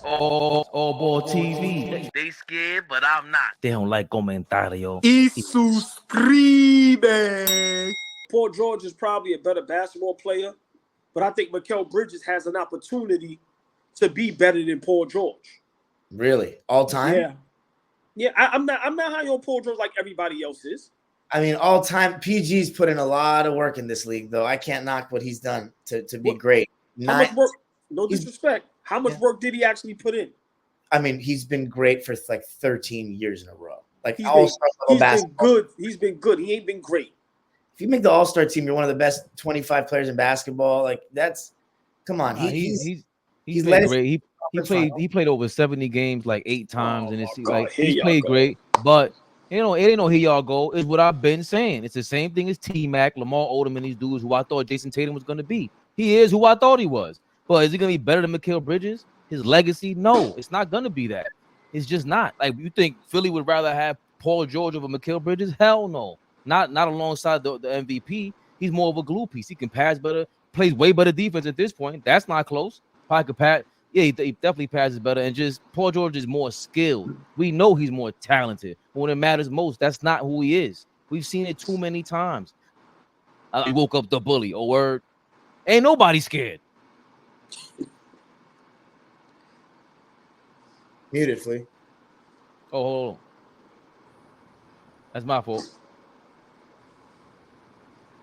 AllBall TV. They scared, but I'm not. They don't like comentario. Y suscribe. Paul George is probably a better basketball player, but I think Mikal Bridges has an opportunity to be better than Paul George. Really? All time? Yeah. I'm not high on Paul George like everybody else is. I mean, all time. PG's put in a lot of work in this league, though. I can't knock what he's done to be great. How much work? No disrespect. How much work did he actually put in? I mean, he's been great for like 13 years in a row. Like he's been good. He's been good. He ain't been great. If you make the All-Star team, you're one of the best 25 players in basketball. Like that's, come on. He's great. He played over 70 games like 8 times, and it's like he's played great. But it ain't no here y'all go. Is what I've been saying. It's the same thing as T-Mac, Lamar Odom, and these dudes who I thought Jason Tatum was going to be. He is who I thought he was. But is he going to be better than Mikal Bridges? His legacy? No, it's not going to be that. It's just not. Like, you think Philly would rather have Paul George over Mikal Bridges? Hell no. Not alongside the MVP. He's more of a glue piece. He can pass better, plays way better defense at this point. That's not close. Probably could pass. Yeah, he definitely passes better. And just Paul George is more skilled. We know he's more talented. But when it matters most, that's not who he is. We've seen it too many times. He woke up the bully. Oh, word. Ain't nobody scared. Muted, Flea. Oh, hold on. That's my fault.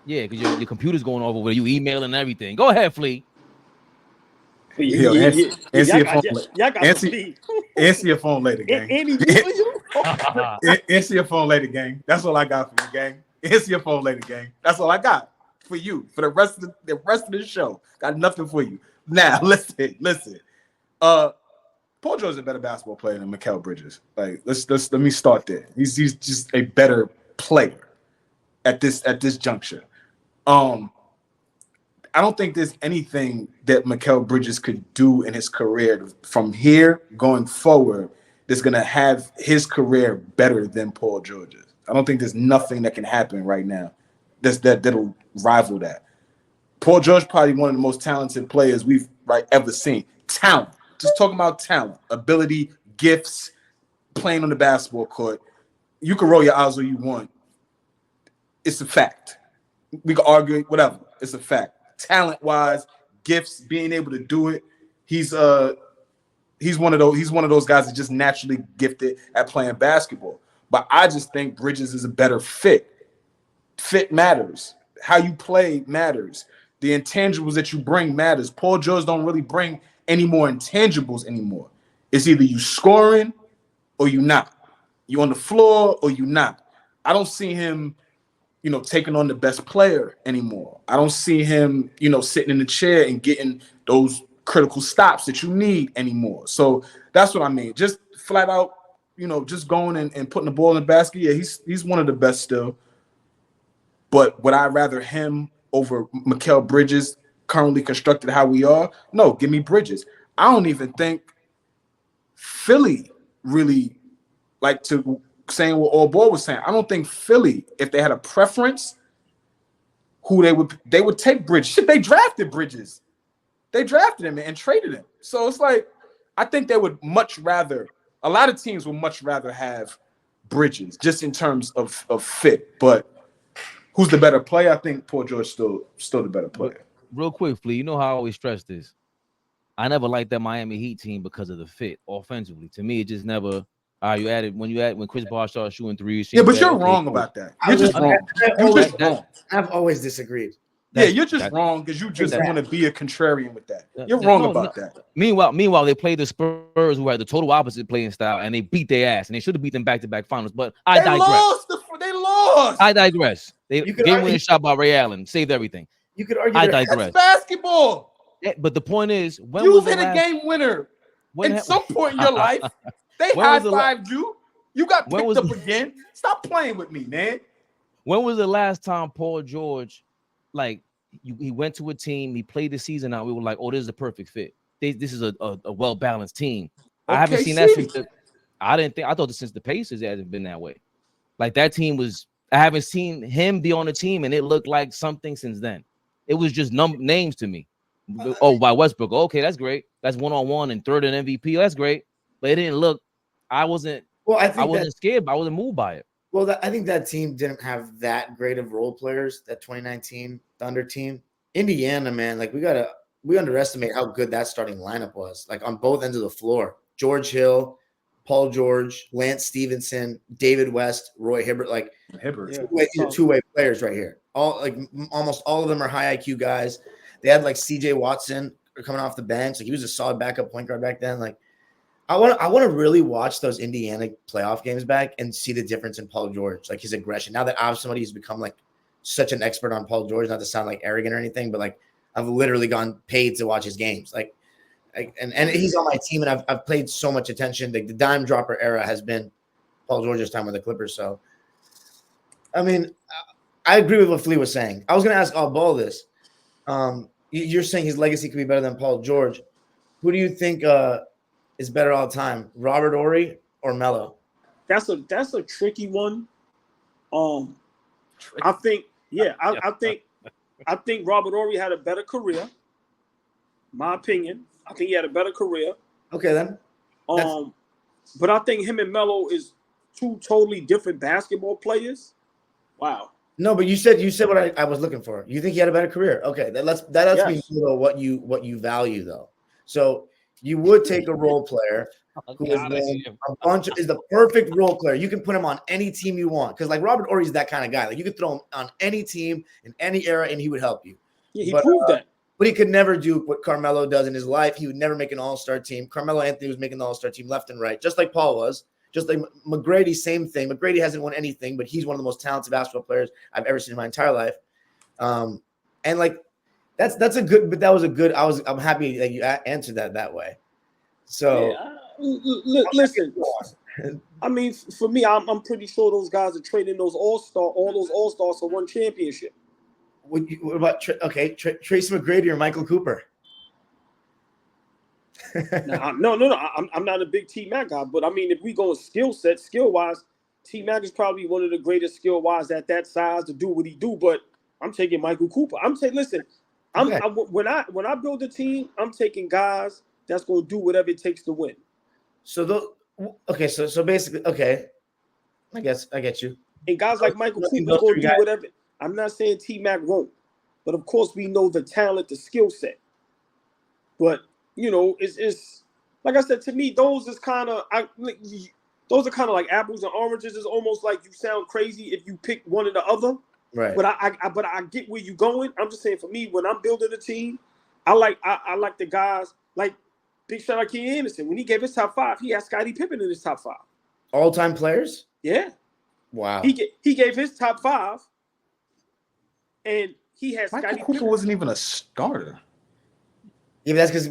Yeah, because your computer's going off over there. You emailing and everything. Go ahead, Flea. Answer your phone later, gang. Answer your phone later, gang. That's all I got for you, gang. Answer your phone later, gang. That's all I got for you. For the rest of the show, got nothing for you. Now, listen. Paul George is a better basketball player than Mikal Bridges. Like, let me start there. He's just a better player at this juncture. I don't think there's anything that Mikal Bridges could do in his career from here going forward that's going to have his career better than Paul George's. I don't think there's nothing that can happen right now that'll rival that. Paul George probably one of the most talented players we've ever seen. Talent. Just talking about talent, ability, gifts, playing on the basketball court. You can roll your eyes all you want. It's a fact. We can argue, whatever. It's a fact. Talent-wise, gifts, being able to do it. He's one of those guys that's just naturally gifted at playing basketball. But I just think Bridges is a better fit. Fit matters. How you play matters. The intangibles that you bring matters. Paul George don't really bring any more intangibles anymore. It's either you scoring or you not. You on the floor or you not. I don't see him, taking on the best player anymore. I don't see him, sitting in the chair and getting those critical stops that you need anymore. So that's what I mean. Just flat out, just going and putting the ball in the basket. Yeah, he's one of the best still. But would I rather him over Mikal Bridges currently constructed how we are? No, give me Bridges. I don't even think Philly really, like to saying what AllBall was saying. I don't think Philly, if they had a preference, who they would take Bridges. Shit, they drafted Bridges. They drafted him and traded him. So it's like, I think they would much rather, a lot of teams would much rather have Bridges just in terms of fit. But who's the better player? I think Paul George still the better player. Real quick, Flea, you know how I always stress this. I never liked that Miami Heat team because of the fit offensively. To me, it just never. When Chris Bosh started shooting threes. Yeah, but you're wrong about that. You're just wrong. You're just wrong. I've always disagreed. Yeah, you're just wrong because you just want to be a contrarian with that. You're wrong about that. Meanwhile, they played the Spurs, who had the total opposite playing style, and they beat their ass, and they should have beat them back-to-back finals. But I digress. They lost. I digress. Game-winning shot by Ray Allen saved everything. You could argue. I digress. That's basketball. Yeah, but the point is, when you've hit a game winner at some point in your life. They high-fived you. You got picked up again. Stop playing with me, man. When was the last time Paul George, he went to a team, he played the season out, we were like, oh, this is a perfect fit. This is a well-balanced team. I haven't seen that since I thought since the Pacers it hasn't been that way. Like, that team was, I haven't seen him be on the team, and it looked like something since then. It was just names to me. Oh, by Westbrook. Okay, that's great. that's one-on-one and third in MVP. That's great, but it didn't look. I wasn't scared, but I wasn't moved by it. Well, I think that team didn't have that great of role players. That 2019 Thunder team, Indiana, man, like we underestimate how good that starting lineup was. Like on both ends of the floor, George Hill, Paul George, Lance Stevenson, David West, Roy Hibbert. Like these are two-way players right here. Almost all of them are high IQ guys. They had like CJ Watson coming off the bench. Like he was a solid backup point guard back then. Like I want to really watch those Indiana playoff games back and see the difference in Paul George, like his aggression. Now that I'm somebody who's become like such an expert on Paul George, not to sound like arrogant or anything, but like I've literally gone paid to watch his games. And he's on my team, and I've paid so much attention. Like the dime dropper era has been Paul George's time with the Clippers. So, I mean, I agree with what Flea was saying. I was going to ask AllBall this. You're saying his legacy could be better than Paul George. Who do you think is better all the time, Robert Horry or Melo? That's a tricky one. I think Robert Horry had a better career. My opinion. I think he had a better career. Okay, then. But I think him and Melo is two totally different basketball players. Wow. No, but you said what I was looking for. You think he had a better career? Okay, that lets me know what you value though. So you would take a role player who is the perfect role player. You can put him on any team you want because like Robert Horry is that kind of guy. Like you could throw him on any team in any era and he would help you. Yeah, he proved that. But he could never do what Carmelo does in his life. He would never make an all-star team. Carmelo Anthony was making the all-star team left and right, just like Paul was. Just like McGrady, same thing. McGrady hasn't won anything, but he's one of the most talented basketball players I've ever seen in my entire life. And like that's a good. But that was a good. I'm happy that you answered that way. So listen. I mean, for me, I'm pretty sure those guys are trading all those all-stars for one championship. What about Tracy McGrady or Michael Cooper? No. I'm not a big T-Mac guy, but I mean, if we go skill-wise, T-Mac is probably one of the greatest skill-wise at that size to do what he do. But I'm taking Michael Cooper. When I build a team, I'm taking guys that's going to do whatever it takes to win. So basically, okay, I guess I get you. And guys like Michael Cooper going to do whatever. I'm not saying T-Mac won't, but of course we know the talent, the skill set. But you know, it's like I said, to me, those are kind of like apples and oranges. It's almost like you sound crazy if you pick one or the other. Right. But I get where you're going. I'm just saying, for me, when I'm building a team, I like the guys like big shout out Ken Anderson. When he gave his top 5, he had Scottie Pippen in his top 5. All-time players? Yeah. Wow. He gave his top 5. And he has Michael Cooper wasn't even a starter. Yeah, but that's because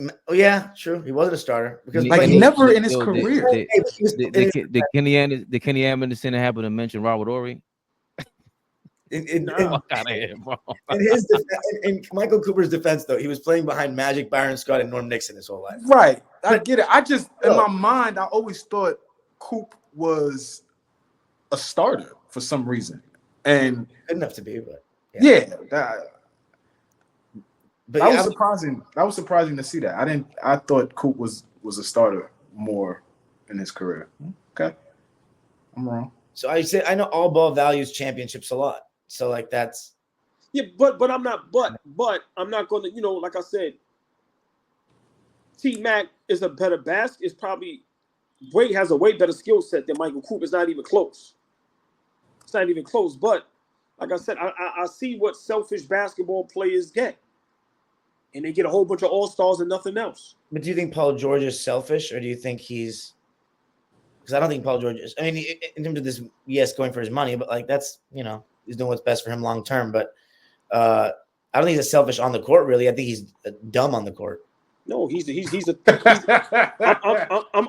true. He wasn't a starter because never in his career. Did Kenny Anderson happen to mention Robert Horry? In Michael Cooper's defense, though, he was playing behind Magic, Byron Scott, and Norm Nixon his whole life. Right, I get it. I just in my mind, I always thought Coop was a starter for some reason, and good enough to be, but. That was surprising. That was surprising to see that. I thought Coop was a starter more in his career. Okay, I'm wrong. So I know AllBall values championships a lot. So like that's but I'm not. But I'm not going to. Like I said, T-Mac is a better basket. Is probably has a way better skill set than Michael Cooper. It's not even close. It's not even close, but. Like I said, I see what selfish basketball players get. And they get a whole bunch of all-stars and nothing else. But do you think Paul George is selfish, or do you think he's – because I don't think Paul George is – I mean, in terms of this, yes, going for his money, but, like, that's, he's doing what's best for him long term. But I don't think he's selfish on the court, really. I think he's dumb on the court. No, I'm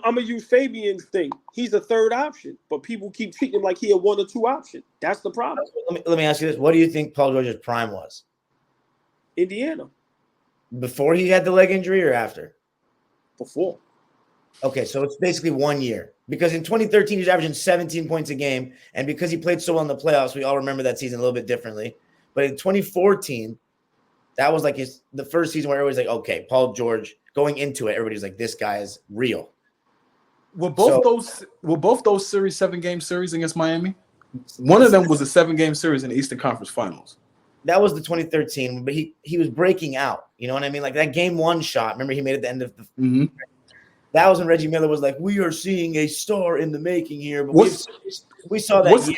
gonna use Fabian's thing. He's a third option, but people keep treating him like he a 1 or 2 option. That's the problem. Let me ask you this: what do you think Paul George's prime was? Indiana. Before he had the leg injury or after? Before. Okay, so it's basically 1 year. Because in 2013 he's averaging 17 points a game, and because he played so well in the playoffs, we all remember that season a little bit differently. But in 2014, That was like the first season where everybody's like, okay, Paul George going into it, everybody's like, this guy is real. Were both those series 7-game series against Miami? One of them was a 7-game series in the Eastern Conference Finals. That was the 2013, but he was breaking out. You know what I mean? Like that game 1 shot. Remember he made it at the end of the. That was when Reggie Miller was like, "We are seeing a star in the making here." But we saw that year.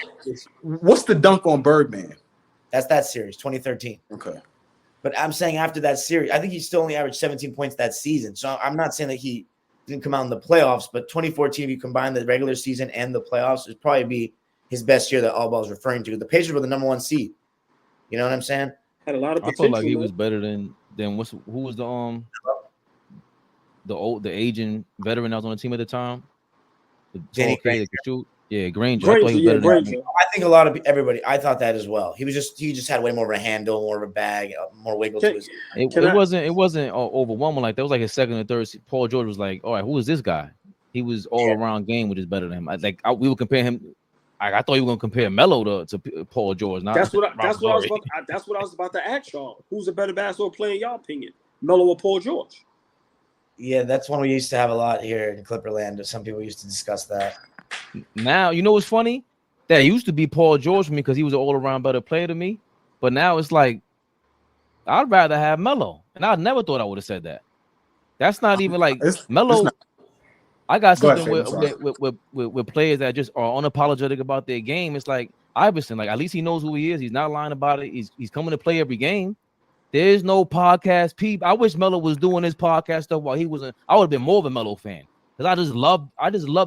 What's the dunk on Birdman? That's that series, 2013. Okay. But I'm saying after that series, I think he still only averaged 17 points that season. So I'm not saying that he didn't come out in the playoffs, but 2014, if you combine the regular season and the playoffs, it'd probably be his best year that AllBall is referring to. The Pacers were the number 1 seed. You know what I'm saying? Had a lot of potential. I feel like he was better than who was the aging veteran that was on the team at the time? Danny Granger. Yeah, Granger. I thought he was better than him. I think a lot of everybody. I thought that as well. He just had way more of a handle, more of a bag, more wiggle to his. It wasn't overwhelming like that. Was like his second and third. Paul George was like, all right, who is this guy? He was all around game, which is better than him. We would compare him. I thought you were gonna compare Melo to Paul George. That's what I was about to ask y'all. Who's a better basketball player in y'all opinion, Melo or Paul George? Yeah, that's one we used to have a lot here in Clipperland. Some people used to discuss that. Now, you know what's funny? That used to be Paul George for me because he was an all-around better player than me. But now it's like, I'd rather have Melo. And I never thought I would have said that. That's not even like Melo. I got something with players that just are unapologetic about their game. It's like Iverson. Like, at least he knows who he is. He's not lying about it. He's coming to play every game. There's no podcast peep. I wish Melo was doing his podcast stuff while he wasn't. I would have been more of a Melo fan because I just love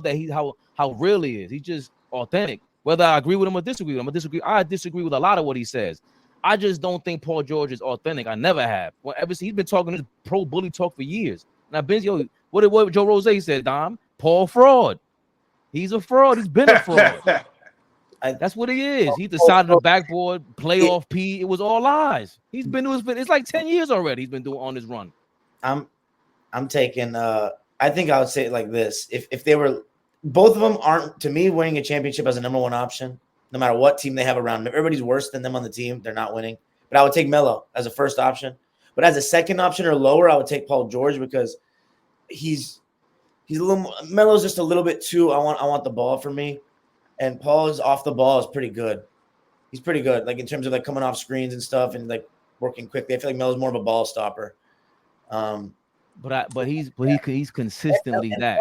that he's how real he is. He's just authentic. Whether I agree with him or disagree with him, I disagree with a lot of what he says. I just don't think Paul George is authentic. I never have. Well, ever since he's been talking this pro bully talk for years. And I've been what Joe Rose said, Dom. Paul fraud. He's a fraud. He's been a fraud. That's what he is. He's the side of the backboard, playoff P. It was all lies. He's been to it's like 10 years already. He's been doing on his run. I'm taking I think I would say it like this. If they were both of them aren't, to me, winning a championship as a number 1 option, no matter what team they have around them. If everybody's worse than them on the team, they're not winning. But I would take Melo as a first option. But as a second option or lower, I would take Paul George because he's a little more, Melo's just a little bit too I want the ball for me. And Paul is off the ball is pretty good. He's pretty good, like in terms of like coming off screens and stuff and like working quickly. I feel like Melo's more of a ball stopper. But he's consistently that.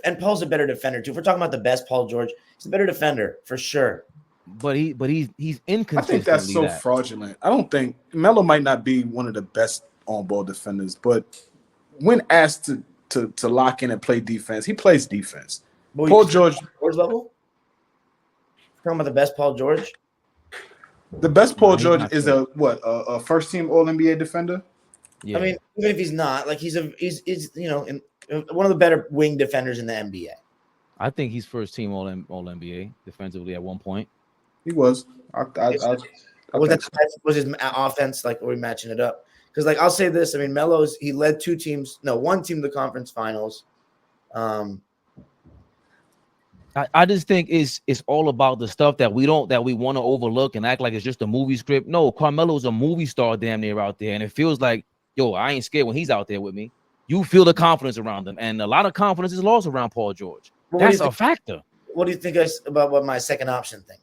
And Paul's a better defender too. If we're talking about the best Paul George, he's a better defender for sure. But he's inconsistent. I think that's so fraudulent. I don't think Melo might not be one of the best on-ball defenders, but when asked to lock in and play defense, he plays defense. Paul George level. Talking about the best Paul George. The best Paul George is a first team All NBA defender. Yeah. I mean, even if he's not, like he's one of the better wing defenders in the NBA. I think he's first team All NBA defensively at one point. He was. Was his offense like? Are we matching it up? Because like I'll say this. I mean, he led one team to the conference finals. I just think it's all about the stuff that we want to overlook and act like it's just a movie script. No, Carmelo's a movie star damn near out there, and it feels like, yo, I ain't scared when he's out there with me. You feel the confidence around him, and a lot of confidence is lost around Paul George. That's a factor. What do you think about what my second option thing?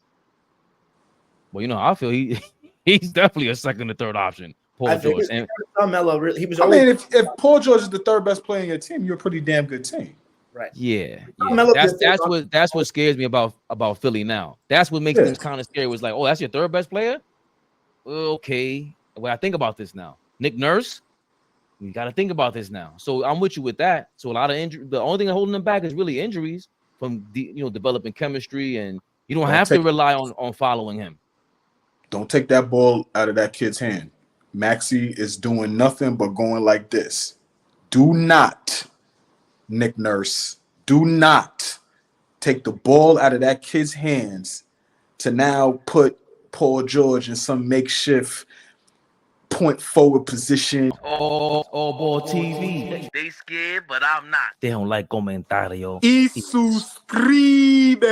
Well, I feel he's definitely a second or third option. Paul George. And Melo, he was. I mean, if Paul George is the third best player in your team, you're a pretty damn good team. Right. Yeah. That's what scares me about Philly now. That's what makes things kind of scary. Was like, oh, that's your third best player? Okay. Well, I think about this now. Nick Nurse, you got to think about this now. So I'm with you with that. So a lot of injury. The only thing holding them back is really injuries from developing chemistry, and you don't have to rely on following him. Don't take that ball out of that kid's hand. Maxey is doing nothing but going like this. Do not. Nick Nurse, do not take the ball out of that kid's hands to now put Paul George in some makeshift point forward position. AllBall TV. They scared, but I'm not. They don't like comentario. Y suscribe.